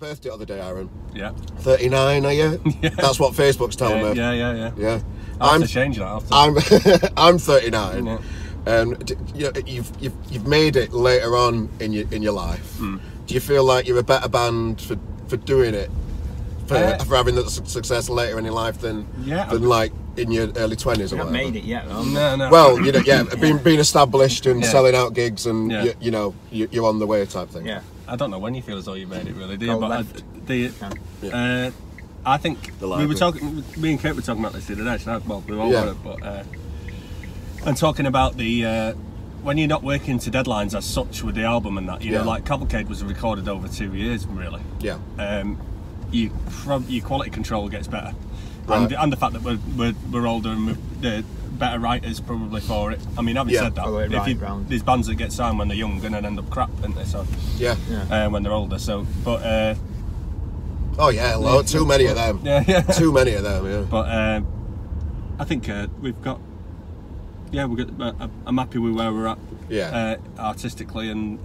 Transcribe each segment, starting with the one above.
birthday the other day, Aaron. Yeah. 39, are you? Yeah. That's what Facebook's telling me. Yeah. I'm changing that. I'm 39, yeah. and you've made it later on in your life. Mm. Do you feel like you're a better band for doing it, for having the success later in your life than like in your early 20s or whatever? Not made it yet, though. No. Well, being established and selling out gigs, and you're on the way type thing. Yeah. I don't know when you feel as though you've made it, really, do Go you? But left. I think we were talking. Me and Kate were talking about this the other day. So we all were, but and talking about the when you're not working to deadlines as such with the album and that, you know, like Cavalcade was recorded over 2 years, really. Yeah. Your quality control gets better, right. and the fact that we're older and we're better writers probably for it. I mean, having said that, there's bands that get signed when they're young and then end up crap, don't they? So when they're older. So, but. Oh yeah, too many of them. Yeah. Too many of them. Yeah. But I think we've got. Yeah, I'm happy with where we're at. Yeah. Artistically and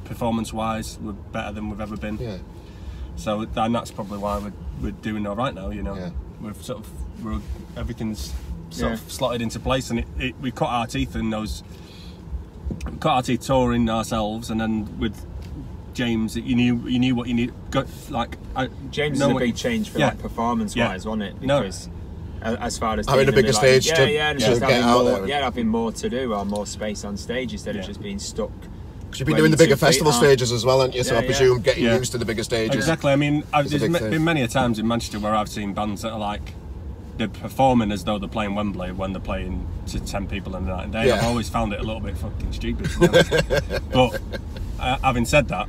performance-wise, we're better than we've ever been. Yeah. So, and that's probably why we're doing all right now. You know, everything's sort of slotted into place, and we cut our teeth in those. Cut our teeth touring ourselves, and then with James, you knew what you need. James is a big change for like performance-wise, wasn't it? Because as far as having a bigger stage to just get out there, having more to do or more space on stage instead of just being stuck. Because you've been doing the bigger festival stages as well, haven't you? So I presume getting used to the bigger stages. Exactly. I mean, there's been many a times in Manchester where I've seen bands that are like they're performing as though they're playing Wembley when they're playing to 10 people in the night and day. I've always found it a little bit fucking stupid, to be honest. But having said that,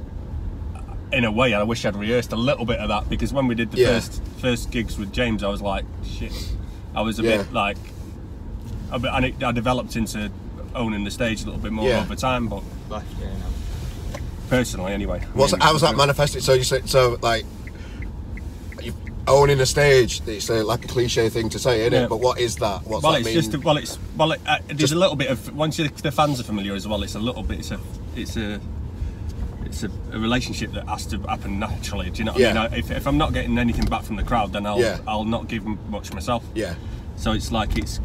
in a way, I wish I'd rehearsed a little bit of that, because when we did the first gigs with James, I was like, shit. I was a bit like, I developed into owning the stage a little bit more over time, but personally, anyway. How was that manifested? So you say, like, you owning a stage. It's like a cliche thing to say, isn't it? But what is that? What's that mean? There's a little bit of, once the fans are familiar as well. It's a little bit. It's a relationship that has to happen naturally. Do you know what I mean? If I'm not getting anything back from the crowd, then I'll not give them much myself. Yeah. So it's like it's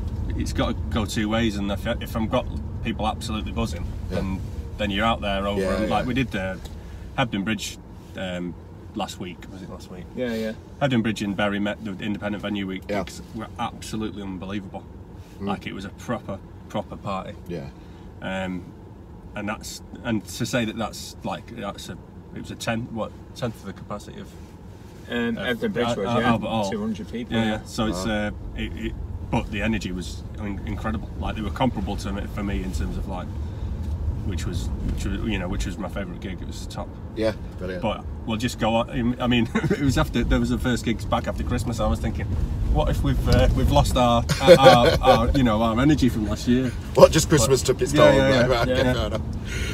got to go two ways, and if I've got people absolutely buzzing, then you're out there over. And like we did Hebden Bridge last week. Was it last week? Yeah. Hebden Bridge in Bury met the independent venue week. Gigs were absolutely unbelievable. Like it was a proper party. Yeah. And to say that's like it was a tenth of the capacity of Hebden Bridge was Albert Hall. 200 people. Yeah. So it's but the energy was incredible. Like they were comparable to it for me in terms of like which was my favourite gig. It was top. Yeah, brilliant. But we'll just go on. I mean, it was there was the first gigs back after Christmas. I was thinking, what if we've lost our energy from last year? What, just Christmas took its toll? Right.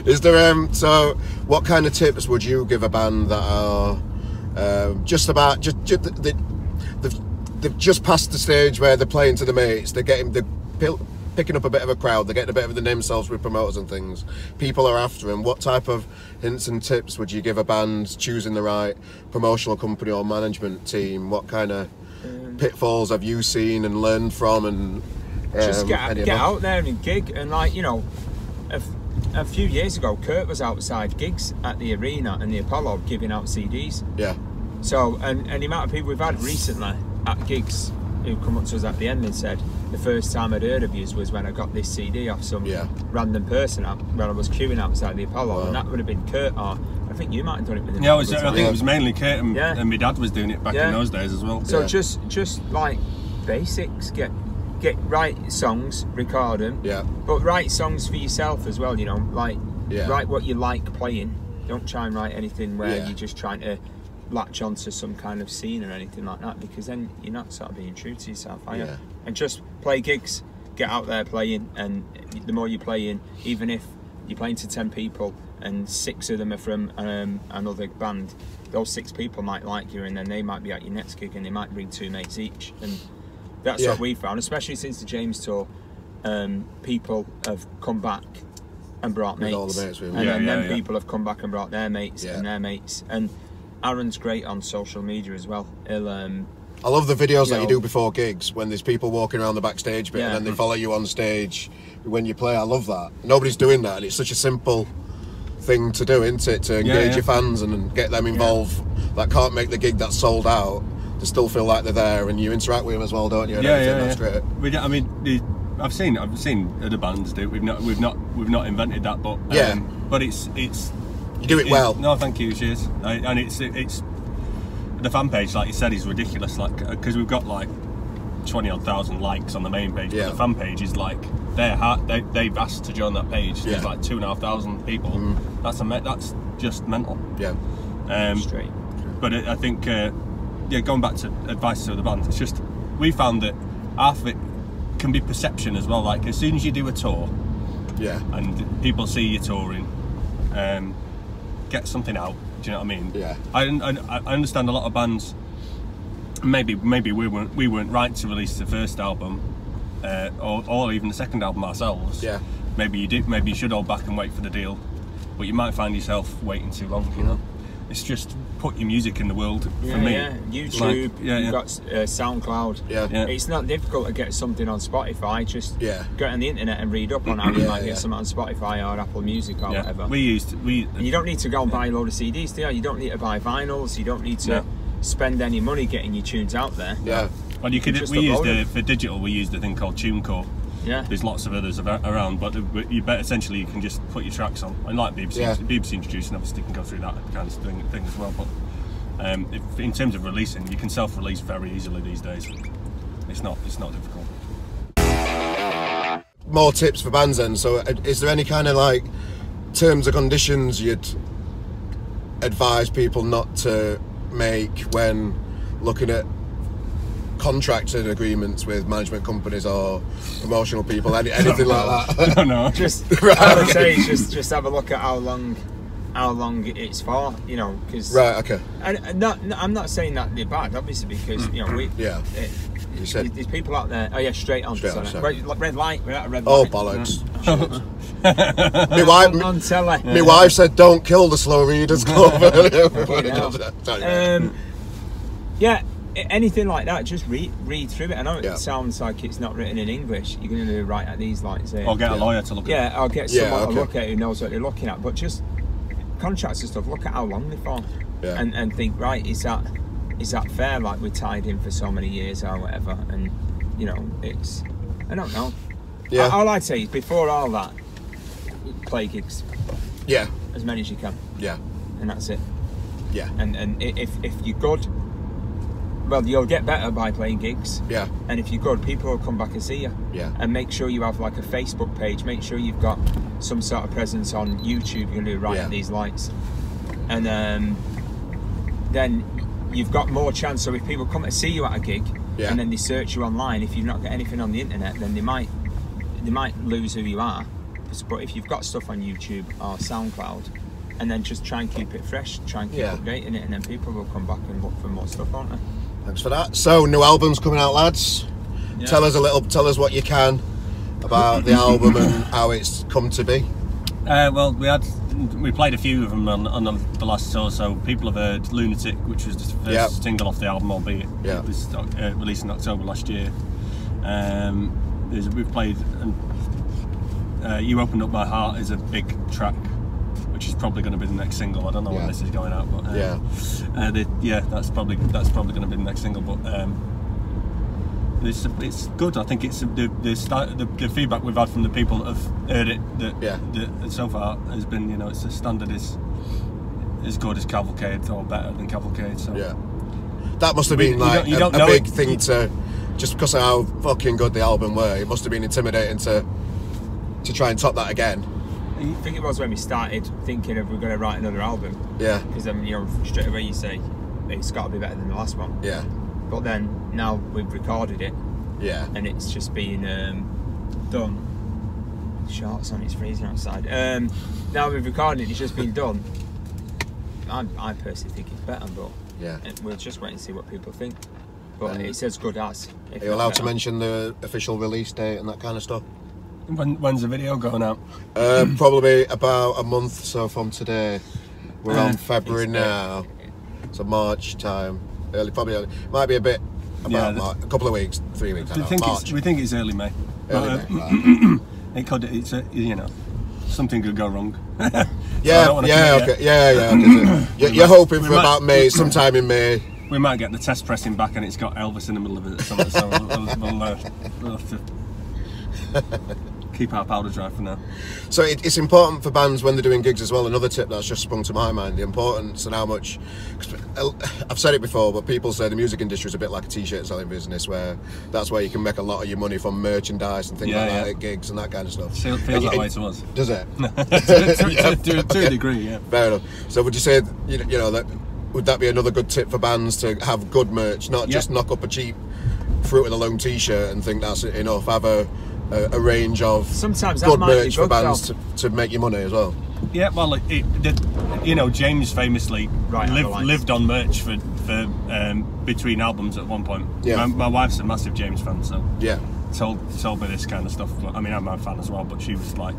Is there so what kind of tips would you give a band that are they've just passed the stage where they're playing to the mates, they're picking up a bit of a crowd, they're getting a bit of themselves with promoters and things, people are after them? What type of hints and tips would you give a band choosing the right promotional company or management team? What kind of pitfalls have you seen and learned from? And just get out there and gig. And like, you know, a few years ago Kurt was outside gigs at the Arena and the Apollo giving out CDs. Yeah. So and the amount of people we've had recently at gigs who come up to us at the end and said, the first time I'd heard of yous was when I got this CD off some random person when I was queuing outside the Apollo. And that would have been Kurt, or I think you might have done it with him. Yeah, I think it was mainly Kurt and my dad was doing it back in those days as well. So just like basics, get write songs, record them, but write songs for yourself as well, you know, like write what you like playing. Don't try and write anything where you're just trying to latch onto some kind of scene or anything like that, because then you're not sort of being true to yourself, are you? And just play gigs, get out there playing, and the more you play in, even if you're playing to 10 people and 6 of them are from another band, those 6 people might like you, and then they might be at your next gig and they might bring 2 mates each. And that's what we found, especially since the James tour. People have come back and brought mates, and then people have come back and brought their mates and their mates, and Aaron's great on social media as well. He'll I love the videos that you do before gigs, when there's people walking around the backstage bit and then they follow you on stage when you play. I love that. Nobody's doing that, and it's such a simple thing to do, isn't it? To engage your fans and get them involved that can't make the gig that's sold out, to still feel like they're there, and you interact with them as well, don't you? And that's great. I mean, I've seen other bands do it. We've not invented that, but but it's you do it well. No, thank you, cheers. And it's the fan page, like you said, is ridiculous. Like, because we've got like 20,000 likes on the main page, but the fan page is like they've asked to join that page. There's like 2,500 people. That's just mental. Straight. But I think going back to advice to the band, it's just we found that half of it can be perception as well. Like, as soon as you do a tour, and people see you touring, get something out. Do you know what I mean? Yeah. I understand a lot of bands. Maybe we weren't right to release the first album, or even the second album ourselves. Yeah. Maybe you did. Maybe you should hold back and wait for the deal, but you might find yourself waiting too long. You know, it's just put your music in the world. For me, YouTube. You've got SoundCloud. It's not difficult to get something on Spotify. Just go on the internet and read up on how you might get something on Spotify or Apple Music or whatever. And you don't need to go and buy a load of CDs, do you? You don't need to buy vinyls. You don't need to spend any money getting your tunes out there. Well, for digital, we used a thing called TuneCore. There's lots of others around, but essentially you can just put your tracks on, and like BBC introduced, and obviously you can go through that kind of thing as well. But in terms of releasing, you can self-release very easily these days. It's not difficult. More tips for bands then. So, is there any kind of like terms or conditions you'd advise people not to make when looking at contracted agreements with management companies or promotional people, anything like that? I don't know. I would say just have a look at how long it's for, you know, because and I'm not saying that they're bad, obviously, because you know you said there's people out there. Straight on. Red light. We're at a red light. Oh bollocks! My wife said, "Don't kill the slow readers club." Anything like that, just read through it. I know it sounds like it's not written in English. You're going to write at these lines, or get a lawyer to look at it. Yeah, or get someone to look at it who knows what they're looking at. But just contracts and stuff, look at how long they're for, and think, right, is that fair? Like, we're tied in for so many years or whatever, and you know, I don't know. All I'd say is, before all that, play gigs. As many as you can. And that's it. And if you're good, well, you'll get better by playing gigs. And if you're good, people will come back and see you. And make sure you have like a Facebook page. Make sure you've got some sort of presence on YouTube. You're going to do right at these lights. And then you've got more chance. So if people come to see you at a gig and then they search you online, if you've not got anything on the internet, then they might lose who you are. But if you've got stuff on YouTube or SoundCloud, and then just try and keep it fresh, try and keep updating it, and then people will come back and look for more stuff, won't they? Thanks for that. So, new album's coming out, lads. Tell us what you can about the album and how it's come to be. Well, we played a few of them on the last tour, so people have heard Lunatic, which was the first single off the album, albeit it was released in October last year. We've played, and You Opened Up My Heart is a big track, which is probably going to be the next single. I don't know when this is going out, but that's probably going to be the next single. But it's good. I think it's the feedback we've had from the people that have heard it that so far has been, you know, it's a standard is as good as Cavalcade or better than Cavalcade. So that must have been like a big thing to, just because of how fucking good the album were. It must have been intimidating to try and top that again. I think it was when we started thinking of we're going to write another album. Because then, you know, straight away you say it's got to be better than the last one. But then now we've recorded it. And it's just been done. Shorts on, it's freezing outside. Now we've recorded it, it's just been done. I personally think it's better, but we'll just wait and see what people think. But it's as good as. Are you allowed to mention the official release date and that kind of stuff? When's the video going out? Probably about a month or so from today. We're on February now. So March time, probably early. Might be a bit about March, a couple of weeks, 3 weeks. We think it's early May. Early May. Right. It could. It's you know, something could go wrong. You're hoping for about May, sometime in May. We might get the test pressing back and it's got Elvis in the middle of it. So we'll have to keep our powder dry for now. So it's important for bands when they're doing gigs as well. Another tip that's just sprung to my mind: the importance and how much. I've said it before, but people say the music industry is a bit like a t-shirt selling business, where that's where you can make a lot of your money from merchandise and things like that at gigs and that kind of stuff. Feels that way to us. Does it? To a degree, yeah. Fair enough. So would you say, you know, that would that be another good tip for bands to have good merch, not just knock up a cheap Fruit of the Loom t-shirt and think that's enough? Have a range of good merch for bands to make you money as well. Yeah, well, you know, James famously lived on merch for between albums at one point. Yeah. My wife's a massive James fan, so told me this kind of stuff. I mean, I'm a fan as well, but she was like,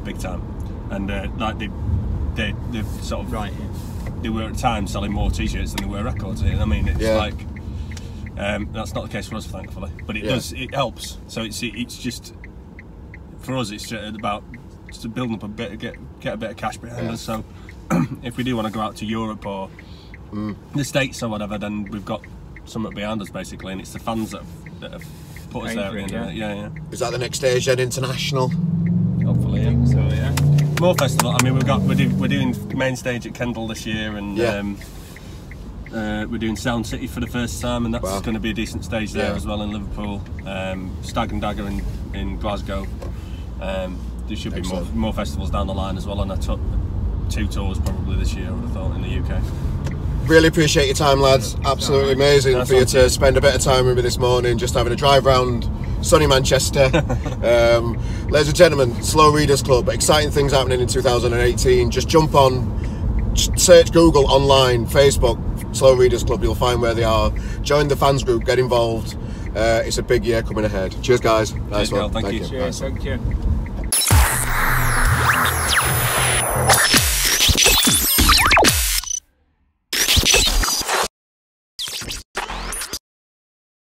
big time, and like they sort of they were at times selling more t-shirts than they were records. I mean, it's like. That's not the case for us, thankfully, but it does. It helps. So it's just for us. It's about just building up a bit, get a bit of cash behind us. So if we do want to go out to Europe or the States or whatever, then we've got something behind us basically, and it's the fans that have put us there. Yeah. Is that the next stage then, international? Hopefully, yeah. So yeah, more festival. I mean, we're doing main stage at Kendal this year, and. We're doing Sound City for the first time, and that's going to be a decent stage there as well in Liverpool. Stag and Dagger in Glasgow. There should be more festivals down the line as well, and I took 2 tours probably this year, I would have thought, in the UK. Really appreciate your time, lads. Absolutely amazing for you to spend a bit of time with me this morning, just having a drive round sunny Manchester. Ladies and gentlemen, Slow Readers Club, exciting things happening in 2018. Just jump on, search Google online, Facebook, Slow Readers Club, you'll find where they are. Join the fans group, get involved. It's a big year coming ahead. Cheers, guys. Nice one. Thank you. Cheers, thank you.